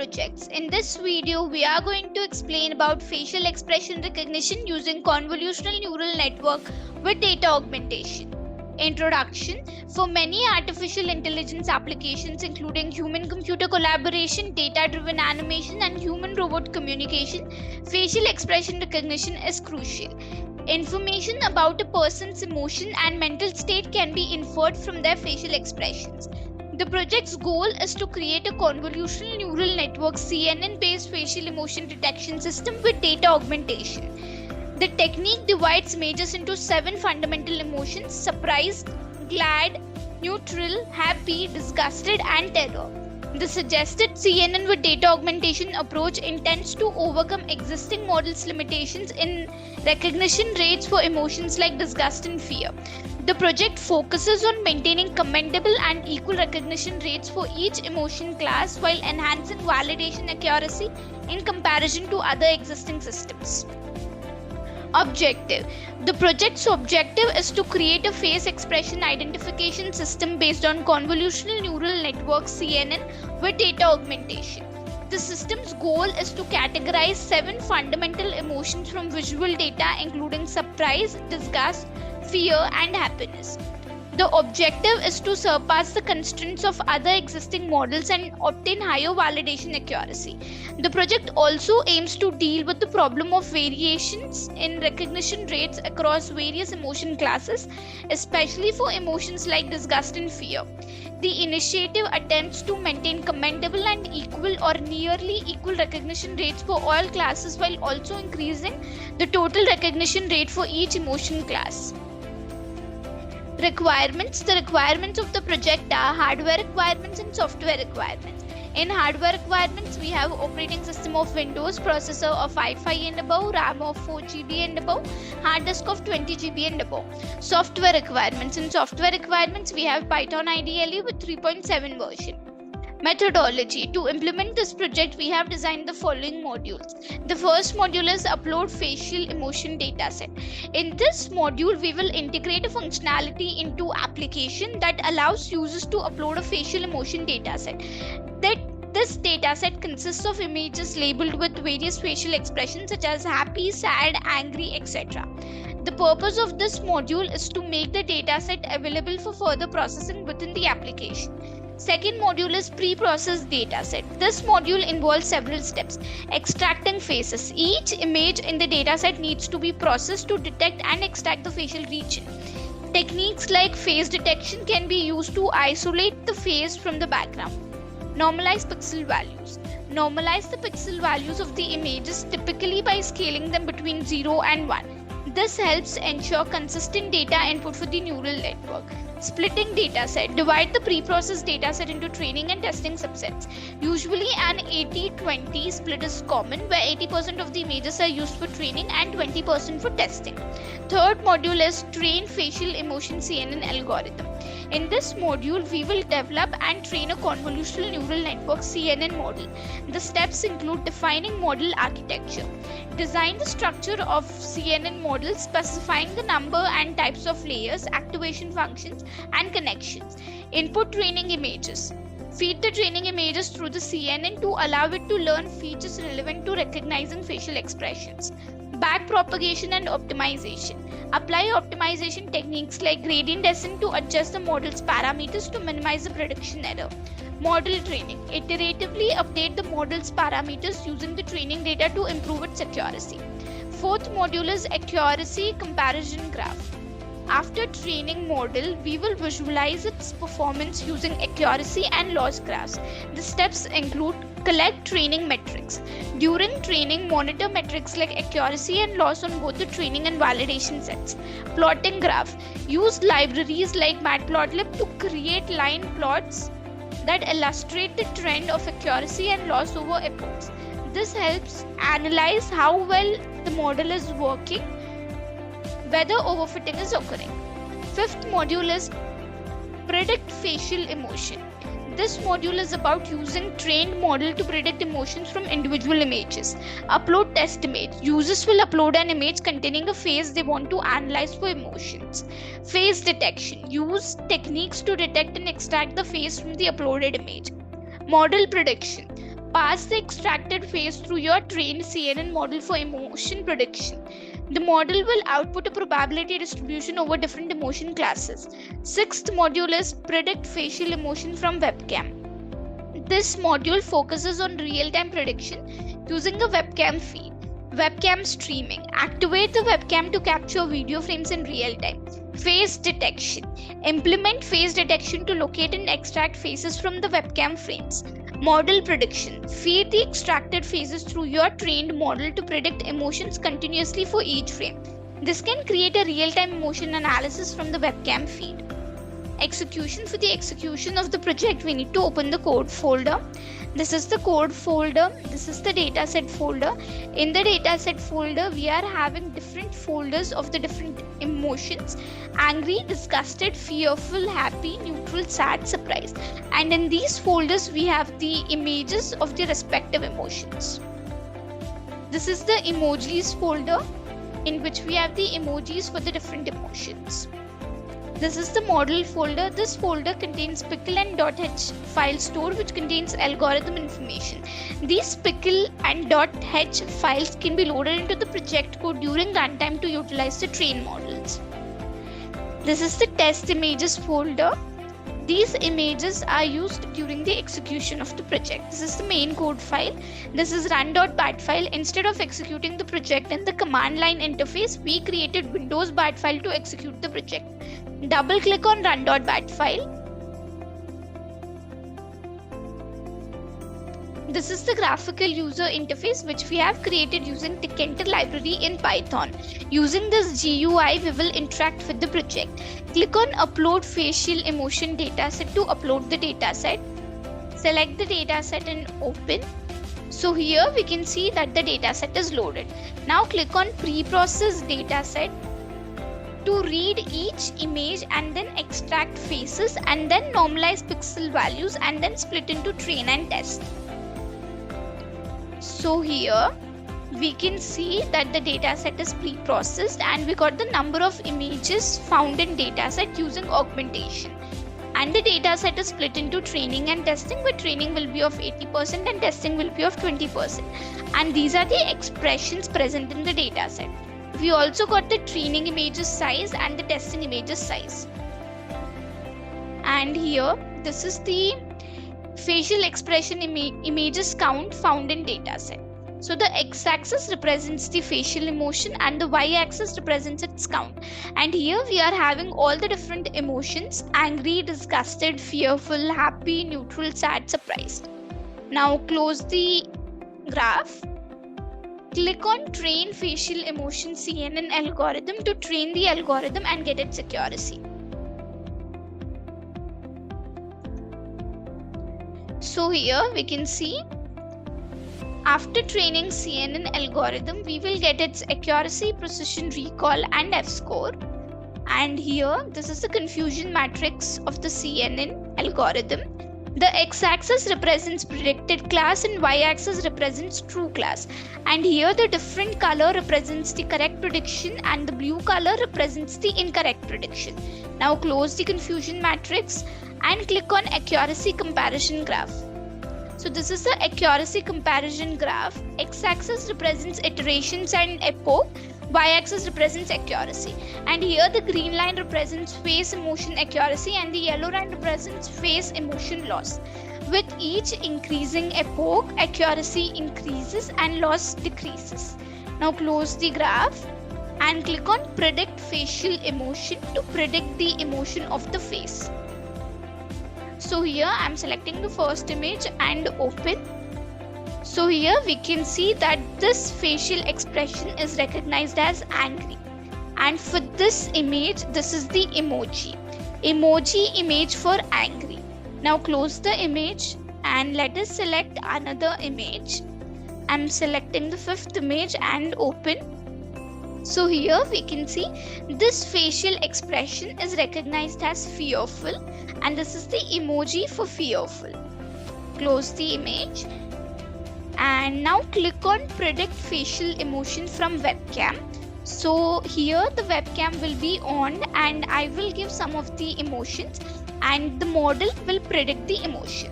projects. In this video, we are going to explain about facial expression recognition using convolutional neural network with data augmentation. Introduction. For many artificial intelligence applications, including human-computer collaboration, data-driven animation, and human-robot communication, facial expression recognition is crucial. Information about a person's emotion and mental state can be inferred from their facial expressions. The project's goal is to create a convolutional neural network CNN-based facial emotion detection system with data augmentation. The technique divides images into 7 fundamental emotions: surprise, glad, neutral, happy, disgusted, and terror. The suggested CNN with data augmentation approach intends to overcome existing models' limitations in recognition rates for emotions like disgust and fear. The project focuses on maintaining commendable and equal recognition rates for each emotion class while enhancing validation accuracy in comparison to other existing systems. Objective. The project's objective is to create a face expression identification system based on convolutional neural network CNN with data augmentation. The system's goal is to categorize 7 fundamental emotions from visual data, including surprise, disgust, fear, and happiness. The objective is to surpass the constraints of other existing models and obtain higher validation accuracy. The project also aims to deal with the problem of variations in recognition rates across various emotion classes, especially for emotions like disgust and fear. The initiative attempts to maintain commendable and equal or nearly equal recognition rates for all classes while also increasing the total recognition rate for each emotion class. Requirements. The requirements of the project are hardware requirements and software requirements. In hardware requirements, we have operating system of Windows, processor of i5 and above, RAM of 4GB and above, hard disk of 20GB and above. Software requirements. In software requirements, we have Python IDLE with 3.7 version. Methodology. To implement this project, we have designed the following modules. The first module is upload facial emotion dataset. In this module, we will integrate a functionality into application that allows users to upload a facial emotion dataset. This dataset consists of images labeled with various facial expressions such as happy, sad, angry, etc. The purpose of this module is to make the dataset available for further processing within the application. Second module is pre-processed dataset. This module involves several steps. Extracting faces. Each image in the dataset needs to be processed to detect and extract the facial region. Techniques like face detection can be used to isolate the face from the background. Normalize pixel values. Normalize the pixel values of the images, typically by scaling them between 0 and 1. This helps ensure consistent data input for the neural network. Splitting dataset. Divide the pre-processed dataset into training and testing subsets. Usually an 80-20 split is common, where 80% of the images are used for training and 20% for testing. Third module is train facial emotion CNN algorithm. In this module, we will develop and train a convolutional neural network CNN model. The steps include defining model architecture, design the structure of CNN model, specifying the number and types of layers, activation functions, and connections. Input training images. Feed the training images through the CNN to allow it to learn features relevant to recognizing facial expressions. Backpropagation and optimization. Apply optimization techniques like gradient descent to adjust the model's parameters to minimize the prediction error. Model training. Iteratively update the model's parameters using the training data to improve its accuracy. Fourth module is accuracy comparison graph. After training model, we will visualize its performance using accuracy and loss graphs. The steps include collect training metrics. During training, monitor metrics like accuracy and loss on both the training and validation sets. Plotting graph. Use libraries like matplotlib to create line plots that illustrate the trend of accuracy and loss over epochs. This helps analyze how well the model is working, whether overfitting is occurring. Fifth module is predict facial emotion. This module is about using trained model to predict emotions from individual images. Upload test image. Users will upload an image containing a face they want to analyze for emotions. Face detection. Use techniques to detect and extract the face from the uploaded image. Model prediction. Pass the extracted face through your trained CNN model for emotion prediction. The model will output a probability distribution over different emotion classes. Sixth module is predict facial emotion from webcam. This module focuses on real-time prediction using a webcam feed. Webcam streaming. Activate the webcam to capture video frames in real time. Face detection. Implement face detection to locate and extract faces from the webcam frames. Model prediction. Feed the extracted faces through your trained model to predict emotions continuously for each frame. This can create a real-time emotion analysis from the webcam feed. Execution. For the execution of the project, we need to open the code folder. This is the code folder. This is the dataset folder. In the dataset folder, we are having different folders of the different emotions: angry, disgusted, fearful, happy, neutral, sad, surprised. And in these folders, we have the images of the respective emotions. This is the emojis folder, in which we have the emojis for the different emotions. This is the model folder. This folder contains pickle and .h file store, which contains algorithm information. These pickle and .h files can be loaded into the project code during runtime to utilize the train models. This is the test images folder. These images are used during the execution of the project. This is the main code file. This is run.bat file. Instead of executing the project in the command line interface, we created Windows bat file to execute the project. Double click on run.bat file. This is the graphical user interface which we have created using Tkinter library in Python. Using this GUI, we will interact with the project. Click on upload facial emotion dataset to upload the dataset. Select the dataset and open. So here we can see that the dataset is loaded. Now click on pre-process dataset to read each image and then extract faces and then normalize pixel values and then split into train and test. So here we can see that the dataset is pre-processed and we got the number of images found in dataset using augmentation. And the dataset is split into training and testing, where training will be of 80% and testing will be of 20%. And these are the expressions present in the dataset. We also got the training images size and the testing images size. And here, this is the facial expression images count found in dataset. So the x-axis represents the facial emotion and the y-axis represents its count. And here we are having all the different emotions: angry, disgusted, fearful, happy, neutral, sad, surprised. Now close the graph. Click on train facial emotion CNN algorithm to train the algorithm and get its accuracy. So here we can see, after training CNN algorithm, we will get its accuracy, precision, recall and F-score. And here, this is the confusion matrix of the CNN algorithm. The x-axis represents predicted class and y-axis represents true class. And here the different color represents the correct prediction and the blue color represents the incorrect prediction. Now close the confusion matrix and click on accuracy comparison graph. So this is the accuracy comparison graph. X-axis represents iterations and epoch. Y-axis represents accuracy. And here the green line represents face emotion accuracy and the yellow line represents face emotion loss. With each increasing epoch, accuracy increases and loss decreases. Now close the graph and click on predict facial emotion to predict the emotion of the face. So here I am selecting the first image and open. So here we can see that this facial expression is recognized as angry. And for this image, this is the emoji image for angry. Now close the image and let us select another image. I am selecting the fifth image and open. So here we can see this facial expression is recognized as fearful and this is the emoji for fearful. Close the image and now click on predict facial emotion from webcam. So here the webcam will be on and I will give some of the emotions and the model will predict the emotion.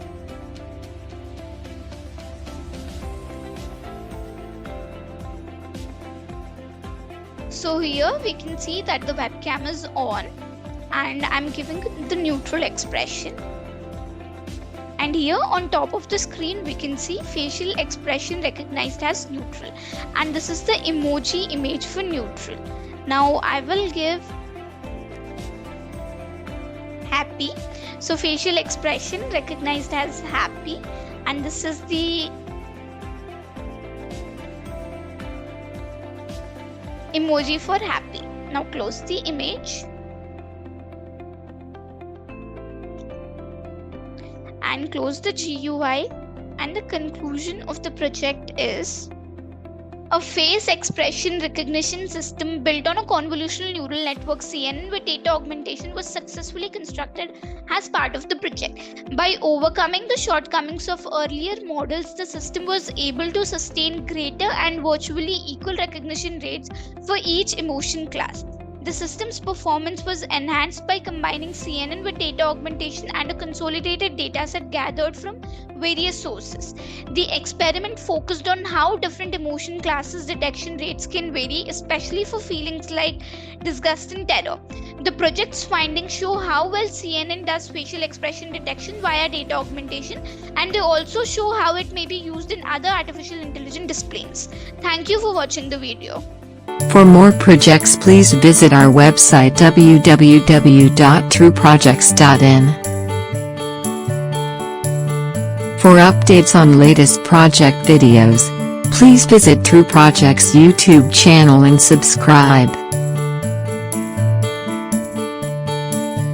So here we can see that the webcam is on and I'm giving the neutral expression. And here on top of the screen we can see facial expression recognized as neutral, and this is the emoji image for neutral. Now I will give happy. So facial expression recognized as happy, and this is the emoji for happy. Now close the image and close the GUI, and the conclusion of the project is a face expression recognition system built on a convolutional neural network CNN with data augmentation was successfully constructed as part of the project. By overcoming the shortcomings of earlier models, the system was able to sustain greater and virtually equal recognition rates for each emotion class. The system's performance was enhanced by combining CNN with data augmentation and a consolidated dataset gathered from various sources. The experiment focused on how different emotion classes detection rates can vary, especially for feelings like disgust and terror. The project's findings show how well CNN does facial expression detection via data augmentation, and they also show how it may be used in other artificial intelligence disciplines. Thank you for watching the video. For more projects, please visit our website www.trueprojects.in. For updates on latest project videos, please visit True Projects YouTube channel and subscribe.